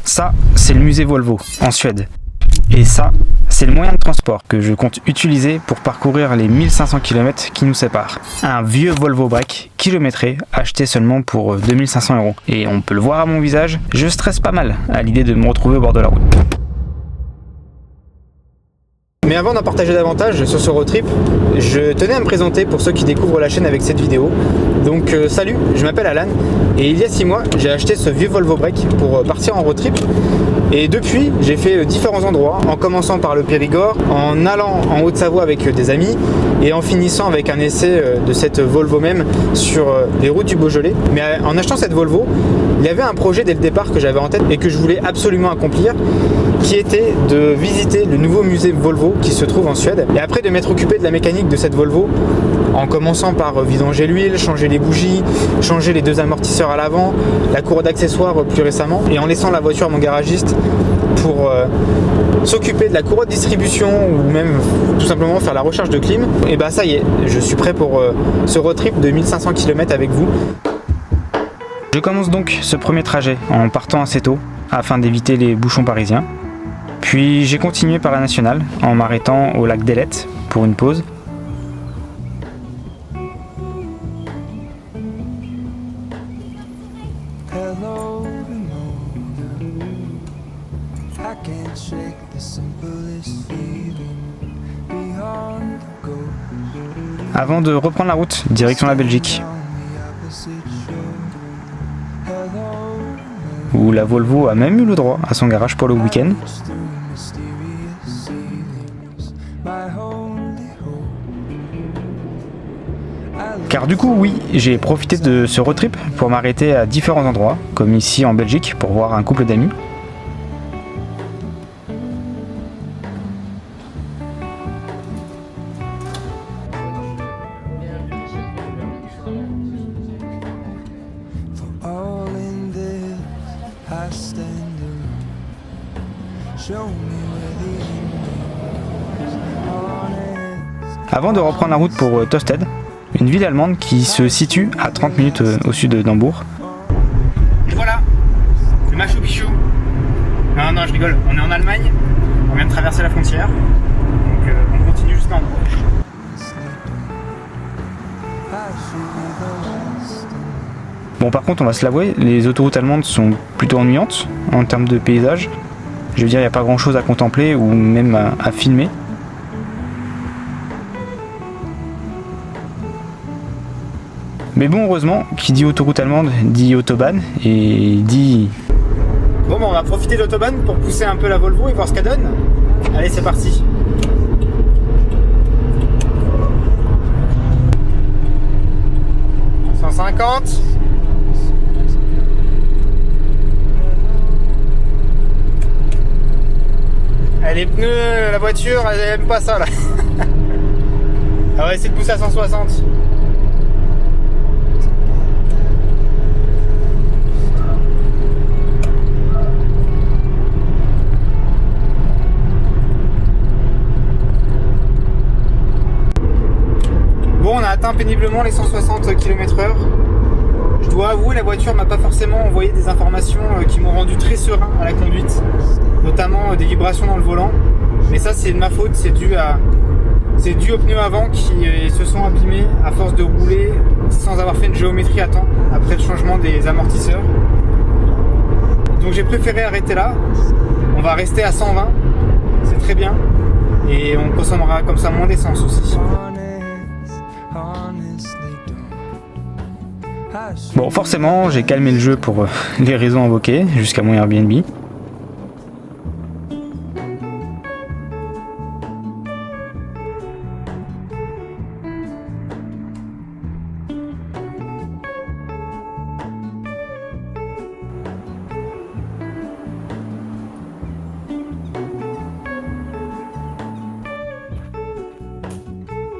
Ça, c'est le musée Volvo, en Suède. Et ça, c'est le moyen de transport que je compte utiliser pour parcourir les 1500 km qui nous séparent. Un vieux Volvo Break, kilométré, acheté seulement pour 2500 €. Et on peut le voir à mon visage, je stresse pas mal à l'idée de me retrouver au bord de la route. Mais avant d'en partager davantage sur ce road trip, je tenais à me présenter pour ceux qui découvrent la chaîne avec cette vidéo. Donc salut, je m'appelle Alan et il y a 6 mois j'ai acheté ce vieux Volvo Break pour partir en road trip. Et depuis j'ai fait différents endroits, en commençant par le Périgord, en allant en Haute-Savoie avec des amis et en finissant avec un essai de cette Volvo même sur les routes du Beaujolais. Mais en achetant cette Volvo, il y avait un projet dès le départ que j'avais en tête et que je voulais absolument accomplir, qui était de visiter le nouveau musée Volvo qui se trouve en Suède, et après de m'être occupé de la mécanique de cette Volvo en commençant par vidanger l'huile, changer les bougies, changer les 2 amortisseurs à l'avant, la cour d'accessoires plus récemment, et en laissant la voiture à mon garagiste pour s'occuper de la courroie de distribution ou même tout simplement faire la recharge de clim. Et bah ça y est, je suis prêt pour ce road trip de 1500 km avec vous. Je commence donc ce premier trajet en partant assez tôt afin d'éviter les bouchons parisiens. Puis j'ai continué par la nationale en m'arrêtant au lac d'Ellet pour une pause. Avant de reprendre la route, direction la Belgique, où la Volvo a même eu le droit à son garage pour le week-end. Car du coup, oui, j'ai profité de ce road trip pour m'arrêter à différents endroits, comme ici en Belgique pour voir un couple d'amis. Avant de reprendre la route pour Tosted, une ville allemande qui se situe à 30 minutes au sud d'Hambourg. Et voilà, le Machu Picchu. Non, je rigole, on est en Allemagne, on vient de traverser la frontière, donc on continue jusqu'à Hambourg. Bon, par contre, on va se l'avouer, les autoroutes allemandes sont plutôt ennuyantes en termes de paysage. Je veux dire, il n'y a pas grand chose à contempler ou même à filmer. Mais bon, heureusement, qui dit autoroute allemande dit autobahn et dit... Bon, on va profiter de l'autobahn pour pousser un peu la Volvo et voir ce qu'elle donne. Allez, c'est parti. « 150 » Les pneus, la voiture, elle aime pas ça là. On va essayer de pousser à 160. Bon, on a atteint péniblement les 160 km/h. Je dois avouer, la voiture m'a pas forcément envoyé des informations qui m'ont rendu très serein à la conduite, notamment des vibrations dans le volant. Mais ça, c'est de ma faute, c'est dû aux pneus avant qui se sont abîmés à force de rouler sans avoir fait une géométrie à temps après le changement des amortisseurs. Donc j'ai préféré arrêter là. On va rester à 120, c'est très bien, et on consommera comme ça moins d'essence aussi. Bon, forcément, j'ai calmé le jeu pour les raisons invoquées jusqu'à mon Airbnb.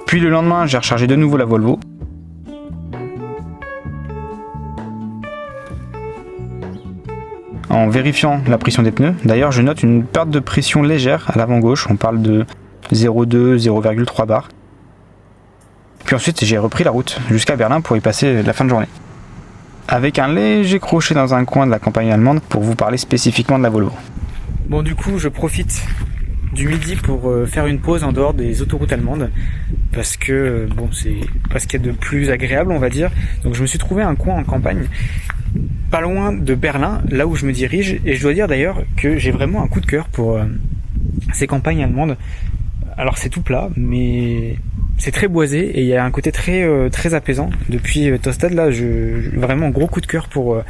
Puis le lendemain, j'ai rechargé de nouveau la Volvo. En vérifiant la pression des pneus. D'ailleurs, je note une perte de pression légère à l'avant gauche. On parle de 0,2, 0,3 bar. Puis ensuite, j'ai repris la route jusqu'à Berlin pour y passer la fin de journée. avec un léger crochet dans un coin de la campagne allemande pour vous parler spécifiquement de la Volvo. Bon, du coup, je profite du midi pour faire une pause en dehors des autoroutes allemandes parce que bon, c'est pas ce qu'il y a de plus agréable, on va dire. Donc je me suis trouvé un coin en campagne pas loin de Berlin, là où je me dirige, et je dois dire d'ailleurs que j'ai vraiment un coup de cœur pour ces campagnes allemandes. Alors c'est tout plat, mais c'est très boisé et il y a un côté très apaisant. Depuis Tostad, là, vraiment un gros coup de cœur pour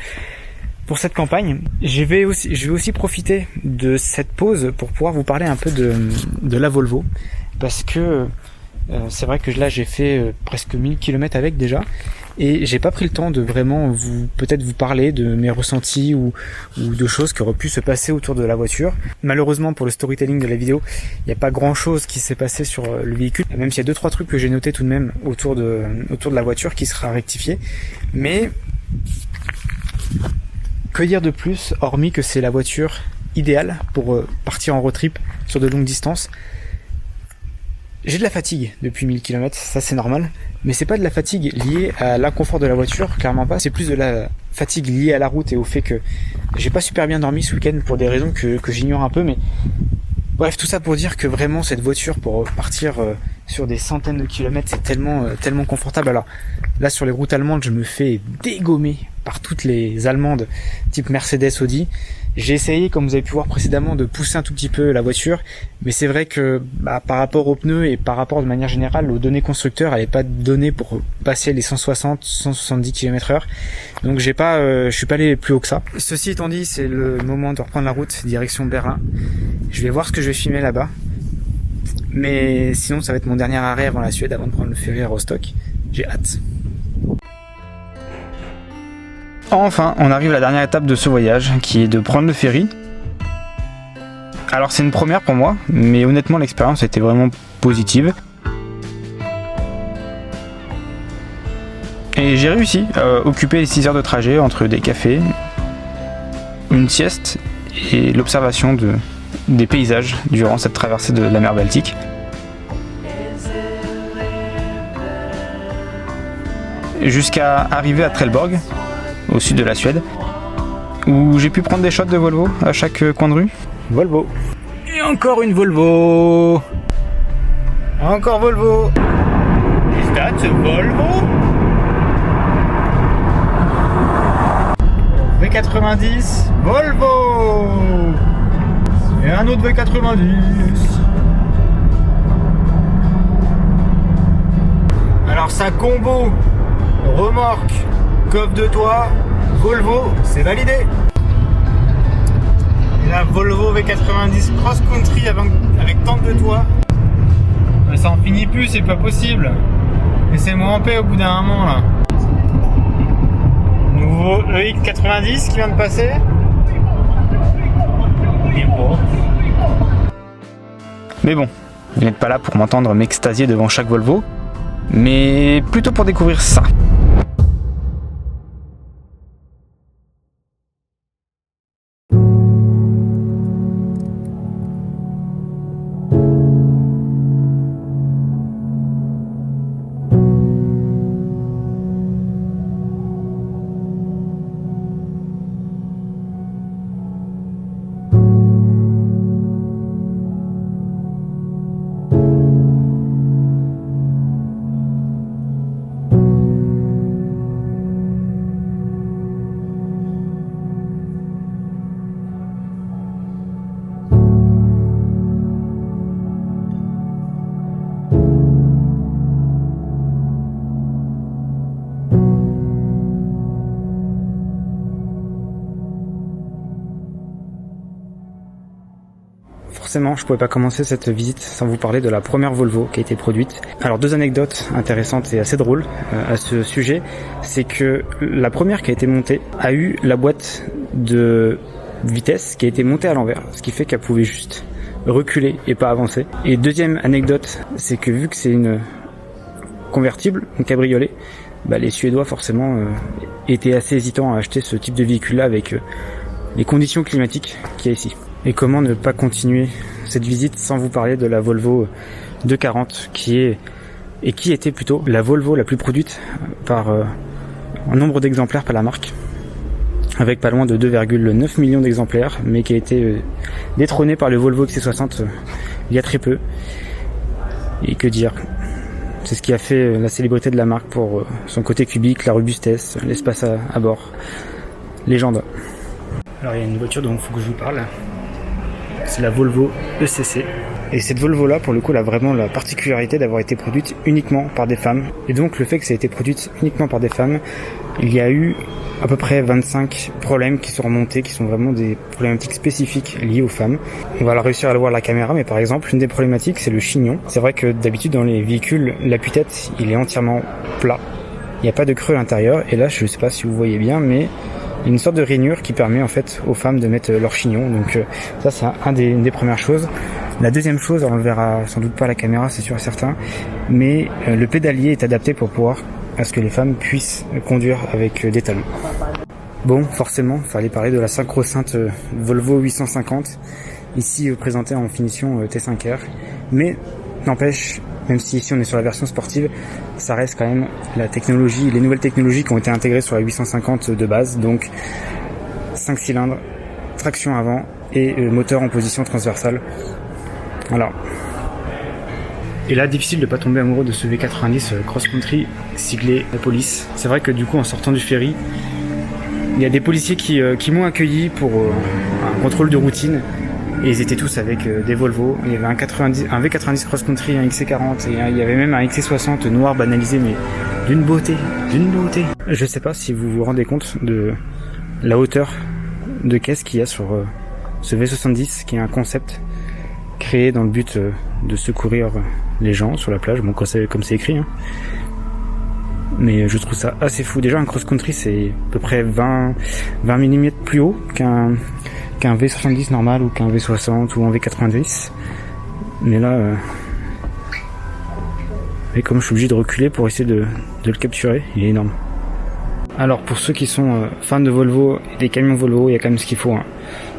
cette campagne. Je vais aussi profiter de cette pause pour pouvoir vous parler un peu de la Volvo, parce que c'est vrai que là j'ai fait presque 1000 km avec déjà, et j'ai pas pris le temps de vraiment peut-être vous parler de mes ressentis ou de choses qui auraient pu se passer autour de la voiture. Malheureusement, pour le storytelling de la vidéo, il n'y a pas grand chose qui s'est passé sur le véhicule, même s'il y a 2-3 trucs que j'ai notés tout de même autour de la voiture qui sera rectifié. Mais que dire de plus, hormis que c'est la voiture idéale pour partir en road trip sur de longues distances. J'ai de la fatigue depuis 1000 km, ça c'est normal, mais c'est pas de la fatigue liée à l'inconfort de la voiture, clairement pas. C'est plus de la fatigue liée à la route et au fait que j'ai pas super bien dormi ce week-end pour des raisons que j'ignore un peu, mais bref, tout ça pour dire que vraiment cette voiture pour partir sur des centaines de kilomètres, c'est tellement confortable. Alors là, sur les routes allemandes, je me fais dégommer par toutes les allemandes type Mercedes, Audi. J'ai essayé, comme vous avez pu voir précédemment, de pousser un tout petit peu la voiture, mais c'est vrai que par rapport aux pneus et par rapport de manière générale aux données constructeurs, elle n'est pas donnée pour passer les 160-170 km/h. Donc je suis pas allé plus haut que ça. Ceci étant dit, c'est le moment de reprendre la route direction Berlin. Je vais voir ce que je vais filmer là-bas. Mais sinon, ça va être mon dernier arrêt avant la Suède, avant de prendre le ferry à Rostock. J'ai hâte. Enfin, on arrive à la dernière étape de ce voyage, qui est de prendre le ferry. Alors c'est une première pour moi, mais honnêtement l'expérience a été vraiment positive. Et j'ai réussi à occuper les 6 heures de trajet entre des cafés, une sieste et l'observation des paysages durant cette traversée de la mer Baltique. Jusqu'à arriver à Trelleborg, au sud de la Suède, où j'ai pu prendre des shots de Volvo à chaque coin de rue. Volvo. Et encore une Volvo. Encore Volvo. Is that a Volvo? V90 Volvo. Et un autre V90. Alors ça combo remorque, coffre de toit, Volvo, c'est validé. Et la Volvo V90 Cross Country avec tente de toit. Mais ça en finit plus, c'est pas possible. Laissez-moi en paix au bout d'un moment là. Nouveau EX90 qui vient de passer. Mais bon, vous n'êtes pas là pour m'entendre m'extasier devant chaque Volvo, mais plutôt pour découvrir ça. Forcément, je pouvais pas commencer cette visite sans vous parler de la première Volvo qui a été produite. Alors 2 anecdotes intéressantes et assez drôles à ce sujet, c'est que la première qui a été montée a eu la boîte de vitesse qui a été montée à l'envers, ce qui fait qu'elle pouvait juste reculer et pas avancer. Et deuxième anecdote, c'est que vu que c'est une convertible, une cabriolet, les Suédois forcément étaient assez hésitants à acheter ce type de véhicule-là avec les conditions climatiques qu'il y a ici. Et comment ne pas continuer cette visite sans vous parler de la Volvo 240 qui était plutôt la Volvo la plus produite par en nombre d'exemplaires par la marque, avec pas loin de 2,9 millions d'exemplaires, mais qui a été détrôné par le Volvo XC60 il y a très peu. Et que dire, c'est ce qui a fait la célébrité de la marque pour son côté cubique, la robustesse, l'espace à bord. Légende. Alors il y a une voiture dont il faut que je vous parle, c'est la Volvo ECC. Et cette Volvo là, pour le coup, elle a vraiment la particularité d'avoir été produite uniquement par des femmes. Et donc le fait que ça ait été produite uniquement par des femmes, il y a eu à peu près 25 problèmes qui sont remontés, qui sont vraiment des problématiques spécifiques liées aux femmes. On va réussir à le voir à la caméra, mais par exemple, une des problématiques, c'est le chignon. C'est vrai que d'habitude dans les véhicules, l'appui-tête, il est entièrement plat. Il n'y a pas de creux à l'intérieur. Et là, je ne sais pas si vous voyez bien, mais il y a une sorte de rainure qui permet en fait aux femmes de mettre leur chignon. Donc ça, c'est une des premières choses. La deuxième chose, on le verra sans doute pas à la caméra, c'est sûr et certain, mais le pédalier est adapté pour pouvoir à ce que les femmes puissent conduire avec des talons. Bon, forcément, il fallait parler de la sacro-sainte Volvo 850, ici présentée en finition T5R, mais n'empêche, même si ici on est sur la version sportive, ça reste quand même la technologie, les nouvelles technologies qui ont été intégrées sur la 850 de base, donc 5 cylindres, traction avant et moteur en position transversale. Voilà. Et là, difficile de pas tomber amoureux de ce V90 cross-country siglé la police. C'est vrai que du coup, en sortant du ferry, il y a des policiers qui m'ont accueilli pour un contrôle de routine. Et ils étaient tous avec des Volvo. Il y avait un V90 cross-country, un XC40 et il y avait même un XC60 noir banalisé, mais d'une beauté. Je sais pas si vous vous rendez compte de la hauteur de caisse qu'il y a sur ce V70, qui est un concept créé dans le but de secourir les gens sur la plage, bon, comme c'est écrit, hein. Mais je trouve ça assez fou. Déjà, un cross-country, c'est à peu près 20 mm plus haut qu'un V70 normal ou qu'un V60 ou un V90. Mais là, et comme je suis obligé de reculer pour essayer de le capturer, il est énorme. Alors, pour ceux qui sont fans de Volvo et des camions Volvo, il y a quand même ce qu'il faut, hein.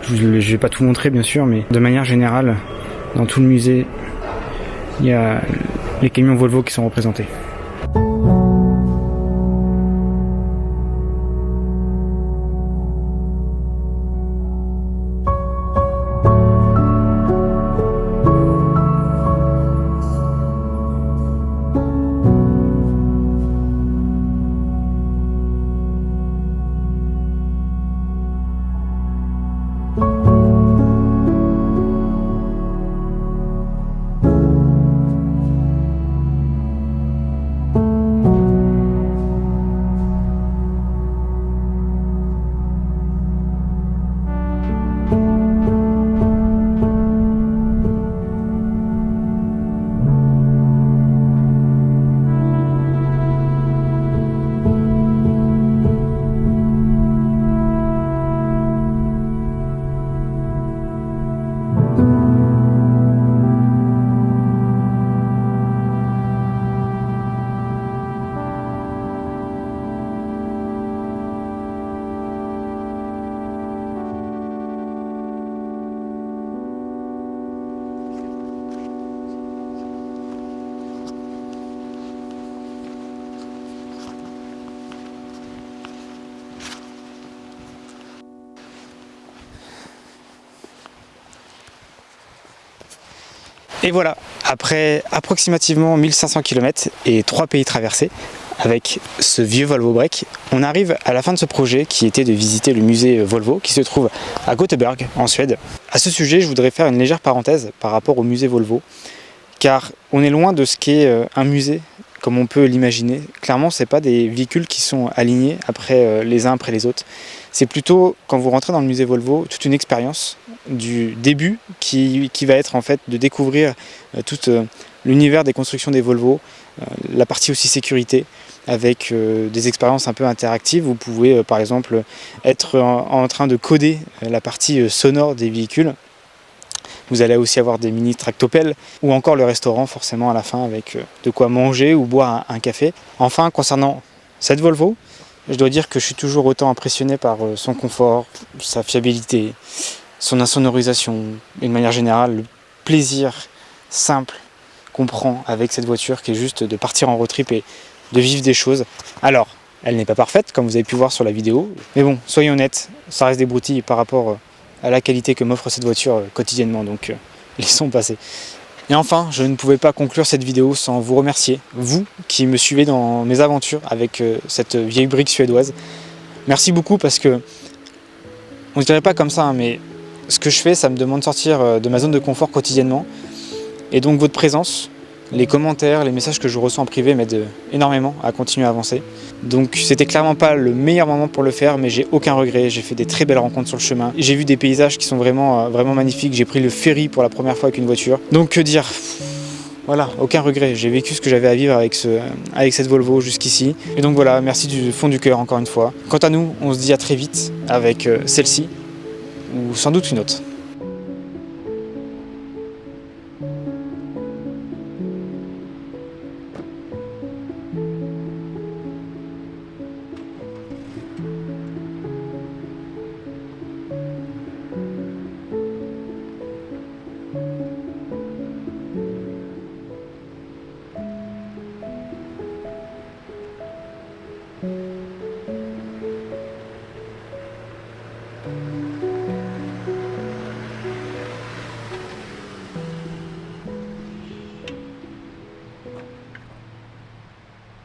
Je vais pas tout montrer, bien sûr, mais de manière générale, dans tout le musée, il y a les camions Volvo qui sont représentés. Et voilà, après approximativement 1500 km et 3 pays traversés, avec ce vieux Volvo Break, on arrive à la fin de ce projet qui était de visiter le musée Volvo qui se trouve à Göteborg en Suède. À ce sujet, je voudrais faire une légère parenthèse par rapport au musée Volvo, car on est loin de ce qu'est un musée comme on peut l'imaginer. Clairement, c'est pas des véhicules qui sont alignés les uns après les autres. C'est plutôt, quand vous rentrez dans le musée Volvo, toute une expérience du début qui va être en fait de découvrir tout l'univers des constructions des Volvo, la partie aussi sécurité, avec des expériences un peu interactives. Vous pouvez par exemple être en train de coder la partie sonore des véhicules. Vous allez aussi avoir des mini tractopelles ou encore le restaurant forcément à la fin avec de quoi manger ou boire un café. Enfin, concernant cette Volvo, je dois dire que je suis toujours autant impressionné par son confort, sa fiabilité, son insonorisation et de manière générale le plaisir simple qu'on prend avec cette voiture qui est juste de partir en road trip et de vivre des choses. Alors, Elle n'est pas parfaite, comme vous avez pu voir sur la vidéo. Mais bon, soyons honnêtes, ça reste des broutilles par rapport à la qualité que m'offre cette voiture quotidiennement. Donc laissons passer. Et enfin, je ne pouvais pas conclure cette vidéo sans vous remercier, vous qui me suivez dans mes aventures avec cette vieille brique suédoise. Merci beaucoup parce que, on ne dirait pas comme ça, hein, mais ce que je fais, ça me demande de sortir de ma zone de confort quotidiennement. Et donc votre présence, les commentaires, les messages que je reçois en privé m'aident énormément à continuer à avancer. Donc c'était clairement pas le meilleur moment pour le faire, mais j'ai aucun regret, j'ai fait des très belles rencontres sur le chemin. J'ai vu des paysages qui sont vraiment magnifiques, j'ai pris le ferry pour la première fois avec une voiture. Donc que dire, voilà, aucun regret, j'ai vécu ce que j'avais à vivre avec cette Volvo jusqu'ici. Et donc voilà, merci du fond du cœur encore une fois. Quant à nous, on se dit à très vite avec celle-ci, ou sans doute une autre.